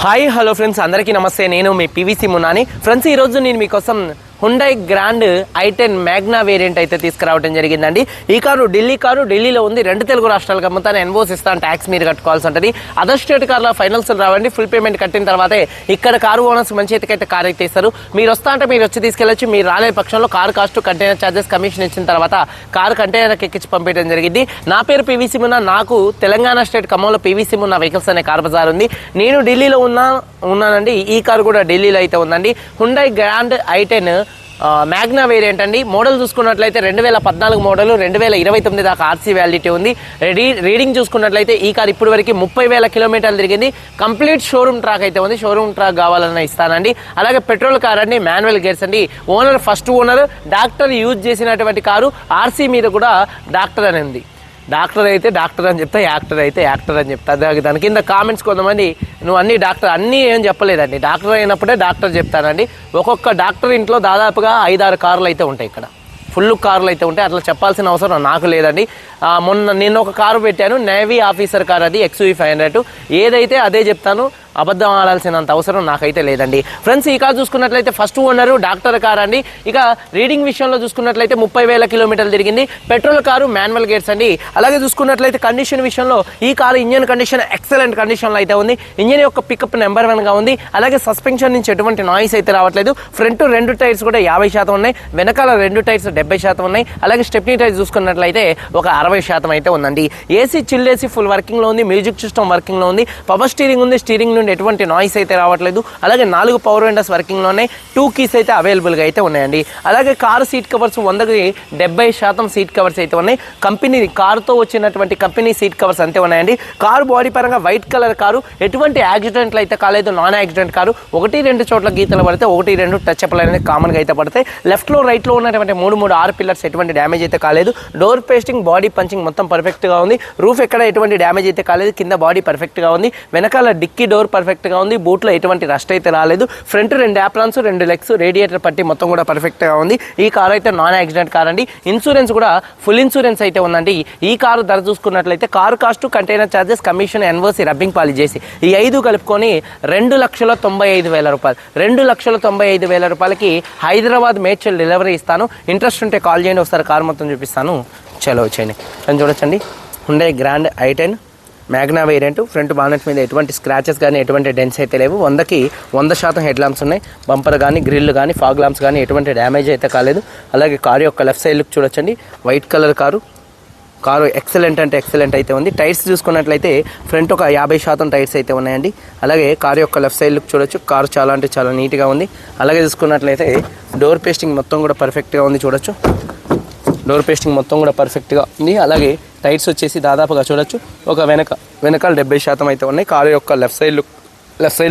Hi hello friends, అందరికీ నమస్తే. నేను మీ పీవీసీ మున్నాని. ఫ్రెండ్స్, ఈరోజు నేను మీకోసం Hyundai grand i10 Magna variant అయితే తీసుకురావడం జరిగిందండి. ఈ కారు ఢిల్లీలో ఉంది. రెండు తెలుగు రాష్ట్రాలకు అమ్ముతాను. ఎన్ఓస్ ఇస్తాను, ట్యాక్స్ మీరు కట్టుకోవాల్సి ఉంటుంది. అదర్ స్టేట్ కార్లో ఫైనల్స్ రావండి. ఫుల్ పేమెంట్ కట్టిన తర్వాతే ఇక్కడ కారు ఓనర్స్ మంచి అయితే కారు అయితే ఇస్తారు. మీరు వస్తా అంటే మీరు వచ్చి తీసుకెళ్ళచ్చు. మీరు రాలే పక్షంలో car cost, container charges, commission ఇచ్చిన తర్వాత కారు కంటైనర్కి ఎక్కించి పంపించడం జరిగింది. నా పేరు పీవీసీ మున్నా. నాకు తెలంగాణ స్టేట్ ఖమ్మంలో పీవీసీ మున్నా వెహికల్స్ అనే కార్ బజార్ ఉంది. నేను ఢిల్లీలో ఉన్నానండి. ఈ కారు కూడా ఢిల్లీలో అయితే ఉందండి. Hyundai grand i10 Magna variant అండి. మోడల్ చూసుకున్నట్లయితే 2014 మోడల్, 2029 దాకా ఆర్సీ వ్యాలిడిటీ ఉంది. రీడింగ్ చూసుకున్నట్లయితే ఈ కార్ ఇప్పటి వరకు 30,000 కిలోమీటర్లు తిరిగింది. కంప్లీట్ షోరూమ్ ట్రాక్ అయితే ఉంది. షోరూమ్ ట్రాక్ కావాలన్నా ఇస్తానండి. అలాగే పెట్రోల్ కార్ అండి, మాన్యువల్ గేర్స్ అండి. Owner first owner doctor use చేసినటువంటి కారు. ఆర్సీ మీద కూడా డాక్టర్ అని ఉంది. డాక్టర్ అయితే డాక్టర్ అని చెప్తా, యాక్టర్ అయితే యాక్టర్ అని చెప్తా. దాని కింద కామెంట్స్ కొంతమంది నువ్వు అన్ని డాక్టర్, అన్నీ ఏం చెప్పలేదండి. డాక్టర్ అయినప్పుడే డాక్టర్ చెప్తానండి. ఒక్కొక్క డాక్టర్ ఇంట్లో దాదాపుగా 5-6 కార్లు అయితే ఉంటాయి. ఇక్కడ ఫుల్ కార్లు అయితే ఉంటాయి. అట్లా చెప్పాల్సిన అవసరం నాకు లేదండి. నేను ఒక కారు పెట్టాను, నేవీ ఆఫీసర్ కార్, అది XUV500. ఏదైతే అదే చెప్తాను, అబద్ధం ఆడాల్సినంత అవసరం నాకైతే లేదండి. ఫ్రెండ్స్, ఈ కార్ చూసుకున్నట్లయితే ఫస్ట్ ఓనర్ డాక్టర్ కార్ అండి. ఇక రీడింగ్ విషయంలో చూసుకున్నట్లయితే 30,000 కిలోమీటర్లు తిరిగింది. పెట్రోల్ కారు, మాన్యువల్ గేర్స్ అండి. అలాగే చూసుకున్నట్లయితే కండిషన్ విషయంలో ఈ కారు ఇంజన్ కండిషన్ ఎక్సలెంట్ కండిషన్లో అయితే ఉంది. ఇంజన్ యొక్క పికప్ నెంబర్ 1గా ఉంది. అలాగే సస్పెన్షన్ నుంచి ఎటువంటి నాయిస్ అయితే రావట్లేదు. ఫ్రంట్ 2 టైర్స్ కూడా 50% ఉన్నాయి. వెనకాల 2 టైర్స్ 70% ఉన్నాయి. అలాగే స్టెప్నీ టైర్స్ చూసుకున్నట్లయితే ఒక 60% అయితే ఉందండి. ఏసీ చిల్డ్ ఏసీ ఫుల్ వర్కింగ్లో ఉంది. మ్యూజిక్ సిస్టమ్ వర్కింగ్లో ఉంది. పవర్ స్టీరింగ్ ఉంది. స్టీరింగ్ ఎటువంటి నాయిస్ అయితే రావట్లేదు. అలాగే 4 పవర్ విండోస్ వర్కింగ్ లో ఉన్నాయి. 2 కీస్ అయితే అవైలబుల్ గా అయితే ఉన్నాయండి. అలాగే కారు సీట్ కవర్స్ 100కి 70% సీట్ కవర్స్ అయితే ఉన్నాయి. కంపెనీ కారుతో వచ్చినటువంటి కంపెనీ సీట్ కవర్స్ అంతే ఉన్నాయండి. కారు బాడీ పరంగా వైట్ కలర్ కారు. ఎటువంటి యాక్సిడెంట్లు అయితే కాలేదు. Non accident car. 1-2 చోట్ల గీతలు పడితే 1-2 టచ్ అప్ అనేది కామన్ గా అయితే పడతాయి. లెఫ్ట్ లో రైట్ లో ఉన్నటువంటి 3 6 పిల్లర్స్ ఎటువంటి డ్యామేజ్ అయితే కాలేదు. డోర్ పేస్టింగ్, బాడీ పంచింగ్ మొత్తం పర్ఫెక్ట్ గా ఉంది. రూఫ్ ఎక్కడ ఎటువంటి డ్యామేజ్ అయితే కాలేదు. కింద బాడీ పర్ఫెక్ట్ గా ఉంది. వెనకాల డిక్కీ డోర్ పర్ఫెక్ట్ గా ఉంది. బూట్లో ఎటువంటి రస్ట్ అయితే రాలేదు. ఫ్రంట్ 2 యాప్రాన్స్, 2 లెగ్స్, రేడియేటర్ పట్టి మొత్తం కూడా పర్ఫెక్ట్ గా ఉంది. ఈ కార్ అయితే నాన్ యాక్సిడెంట్ కార్ అండి. ఇన్సూరెన్స్ కూడా ఫుల్ ఇన్సూరెన్స్ అయితే ఉందండి. ఈ కారు ధర చూసుకున్నట్లయితే car cost, container charges, commission, NOC, rubbing polish చేసి ఈ 5 కలుపుకొని 2,95,000 రూపాయలు. 2,95,000 రూపాయలకి హైదరాబాద్ మేడ్చల్ డెలివరీ ఇస్తాను. ఇంట్రెస్ట్ ఉంటే కాల్ చేయండి, ఒకసారి కారు మొత్తం చూపిస్తాను. చలో వచ్చేయండి. అని చూడొచ్చండి, Hyundai grand i10 Magna variant. Front bonnet మీద ఎటువంటి స్క్రాచెస్ కానీ ఎటువంటి డెన్స్ అయితే లేవు. 100కి 100% హెడ్ ల్యాంప్స్ ఉన్నాయి. బంపర్ కానీ, గ్రిల్ కానీ, ఫాగ్ ల్యాంప్స్ కానీ ఎటువంటి డ్యామేజ్ అయితే కాలేదు. అలాగే కారు యొక్క లెఫ్ట్ సైడ్ లుక్ చూడొచ్చండి. వైట్ కలర్ కారు ఎక్సలెంట్ అంటే ఎక్సలెంట్ అయితే ఉంది. టైర్స్ చూసుకున్నట్లయితే ఫ్రంట్ ఒక 50% టైర్స్ అయితే ఉన్నాయండి. అలాగే కారు యొక్క లెఫ్ట్ సైడ్ లుక్ చూడొచ్చు. కారు చాలా అంటే చాలా నీట్గా ఉంది. అలాగే చూసుకున్నట్లయితే డోర్ పేస్టింగ్ మొత్తం కూడా పర్ఫెక్ట్గా ఉంది. చూడొచ్చు, డోర్ పేస్టింగ్ మొత్తం కూడా పర్ఫెక్ట్గా ఉంది. అలాగే టైర్స్ వచ్చేసి దాదాపుగా చూడొచ్చు ఒక వెనకాల 70% అయితే ఉన్నాయి. కారు యొక్క లెఫ్ట్ సైడ్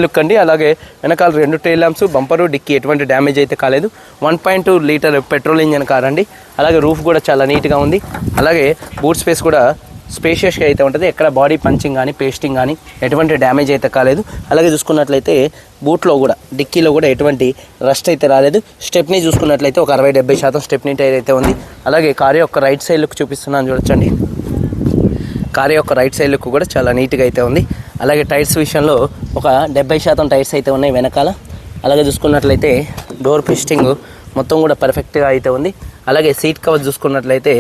లుక్ అండి. అలాగే వెనకాల 2 టైల్ ల్యాంప్స్, బంపరు, డిక్కీ ఎటువంటి డ్యామేజ్ అయితే కాలేదు. 1.2 లీటర్ పెట్రోల్ ఇంజన్ కార్ అండి. అలాగే రూఫ్ కూడా చాలా నీట్గా ఉంది. అలాగే బూట్ స్పేస్ కూడా స్పేషియస్గా అయితే ఉంటుంది. ఎక్కడ బాడీ పంచింగ్ కానీ, పేస్టింగ్ కానీ ఎటువంటి డ్యామేజ్ అయితే కాలేదు. అలాగే చూసుకున్నట్లయితే బూట్లో కూడా, డిక్కీలో కూడా ఎటువంటి రస్ట్ అయితే రాలేదు. స్టెప్నీ చూసుకున్నట్లయితే ఒక 60-70% స్టెప్నీ టైర్ అయితే ఉంది. అలాగే కారు యొక్క రైట్ సైడ్ లుక్ చూపిస్తున్నాను చూడొచ్చండి. కారు యొక్క రైట్ సైడ్ లుక్ కూడా చాలా నీట్గా అయితే ఉంది. అలాగే టైర్స్ విషయంలో ఒక 70% టైర్స్ అయితే ఉన్నాయి వెనకాల. అలాగే చూసుకున్నట్లయితే డోర్ పేస్టింగ్ మొత్తం కూడా పర్ఫెక్ట్గా అయితే ఉంది. అలాగే సీట్ కవర్స్ చూసుకున్నట్లయితే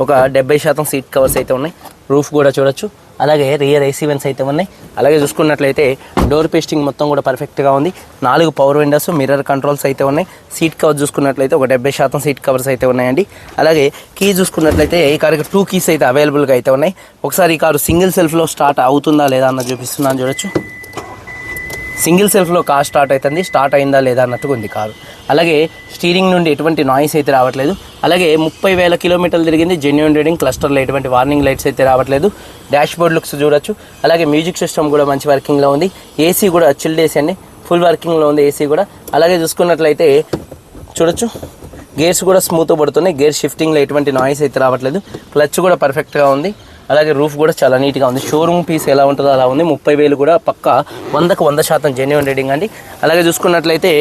ఒక 70% సీట్ కవర్స్ అయితే ఉన్నాయి. రూఫ్ కూడా చూడొచ్చు. అలాగే రియర్ ఏసీ వెంట్స్ అయితే ఉన్నాయి. అలాగే చూసుకున్నట్లయితే డోర్ పేస్టింగ్ మొత్తం కూడా పర్ఫెక్ట్గా ఉంది. 4 పవర్ విండోస్, మిర్రర్ కంట్రోల్స్ అయితే ఉన్నాయి. సీట్ కవర్స్ చూసుకున్నట్లయితే ఒక 70% సీట్ కవర్స్ అయితే ఉన్నాయండి. అలాగే కీ చూసుకున్నట్లయితే ఈ కారుకి 2 కీస్ అయితే అవైలబుల్గా అయితే ఉన్నాయి. ఒకసారి ఈ కారు సింగిల్ సెల్ఫ్లో స్టార్ట్ అవుతుందా లేదా అన్న చూపిస్తున్నాను చూడొచ్చు. సింగిల్ సెల్ఫ్లో కార్ స్టార్ట్ అవుతుంది. స్టార్ట్ అయిందా లేదా అన్నట్టుగా ఉంది కారు. అలాగే స్టీరింగ్ నుండి ఎటువంటి నాయిస్ అయితే రావట్లేదు. అలాగే 30,000 కిలోమీటర్లు తిరిగింది. Genuine reading. క్లస్టర్లో ఎటువంటి వార్నింగ్ లైట్స్ అయితే రావట్లేదు. డాష్ బోర్డ్ లుక్స్ చూడొచ్చు. అలాగే మ్యూజిక్ సిస్టమ్ కూడా మంచి వర్కింగ్లో ఉంది. ఏసీ కూడా చిల్డ్ ఏసీ అండి, ఫుల్ వర్కింగ్లో ఉంది ఏసీ కూడా. అలాగే చూసుకున్నట్లయితే చూడొచ్చు, గేర్స్ కూడా స్మూత్గా పడుతున్నాయి. గేర్ షిఫ్టింగ్లో ఎటువంటి నాయిస్ అయితే రావట్లేదు. క్లచ్ కూడా పర్ఫెక్ట్గా ఉంది. అలాగే రూఫ్ కూడా చాలా నీట్గా ఉంది. షోరూమ్ పీస్ ఎలా ఉంటుందో అలా ఉంది. 30,000 కూడా పక్కా 100కి 100% జెన్యూన్ రీడింగ్ అండి. అలాగే చూసుకున్నట్లయితే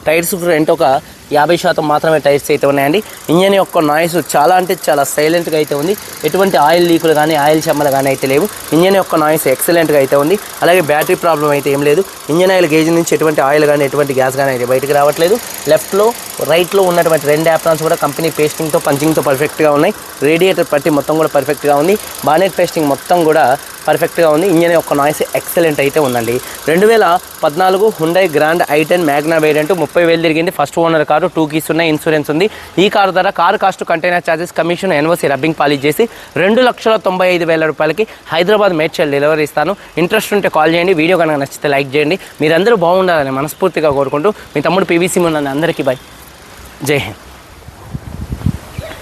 టైర్స్ ఫ్రంట్ ఒక 50% మాత్రమే టైర్స్ అయితే ఉన్నాయండి. ఇంజన్ యొక్క నాయిస్ చాలా అంటే చాలా సైలెంట్గా అయితే ఉంది. ఎటువంటి ఆయిల్ లీకులు కానీ ఆయిల్ చెమ్మలు కానీ అయితే లేవు. ఇంజన్ యొక్క నాయిస్ ఎక్సలెంట్గా అయితే ఉంది. అలాగే బ్యాటరీ ప్రాబ్లం అయితే ఏం లేదు. ఇంజన్ ఆయిల్ గేజ్ నుంచి ఎటువంటి ఆయిల్ కానీ ఎటువంటి గ్యాస్ కానీ అయితే బయటకు రావట్లేదు. లెఫ్ట్లో రైట్లో ఉన్నటువంటి 2 యాప్రాన్స్ కూడా కంపెనీ పేస్టింగ్తో పంచింగ్తో పర్ఫెక్ట్గా ఉన్నాయి. రేడియేటర్ పట్టి మొత్తం కూడా పర్ఫెక్ట్గా ఉంది. బానెట్ పేస్టింగ్ మొత్తం కూడా పర్ఫెక్ట్గా ఉంది. ఇంజన్ యొక్క నాయిస్ ఎక్సలెంట్ అయితే ఉందండి. 2014 Hyundai grand i10 Magna variant 30,000 తిరిగింది. ఫస్ట్ ఓనర్ కారు, 2 keys ఉన్నాయి, ఇన్సూరెన్స్ ఉంది. ఈ కారు ధర car cost, container charges, commission, NOC, rubbing polish చేసి 2,95,000 రూపాయలకి హైదరాబాద్ మేడ్చల్ డెలివరీ ఇస్తాను. ఇంట్రెస్ట్ ఉంటే కాల్ చేయండి. వీడియో కనుక నచ్చితే లైక్ చేయండి. మీరందరూ బాగుండాలని మనస్ఫూర్తిగా కోరుకుంటూ మీ తమ్ముడు పీవీసీ మున్నాని. అందరికీ బై. జై హింద్.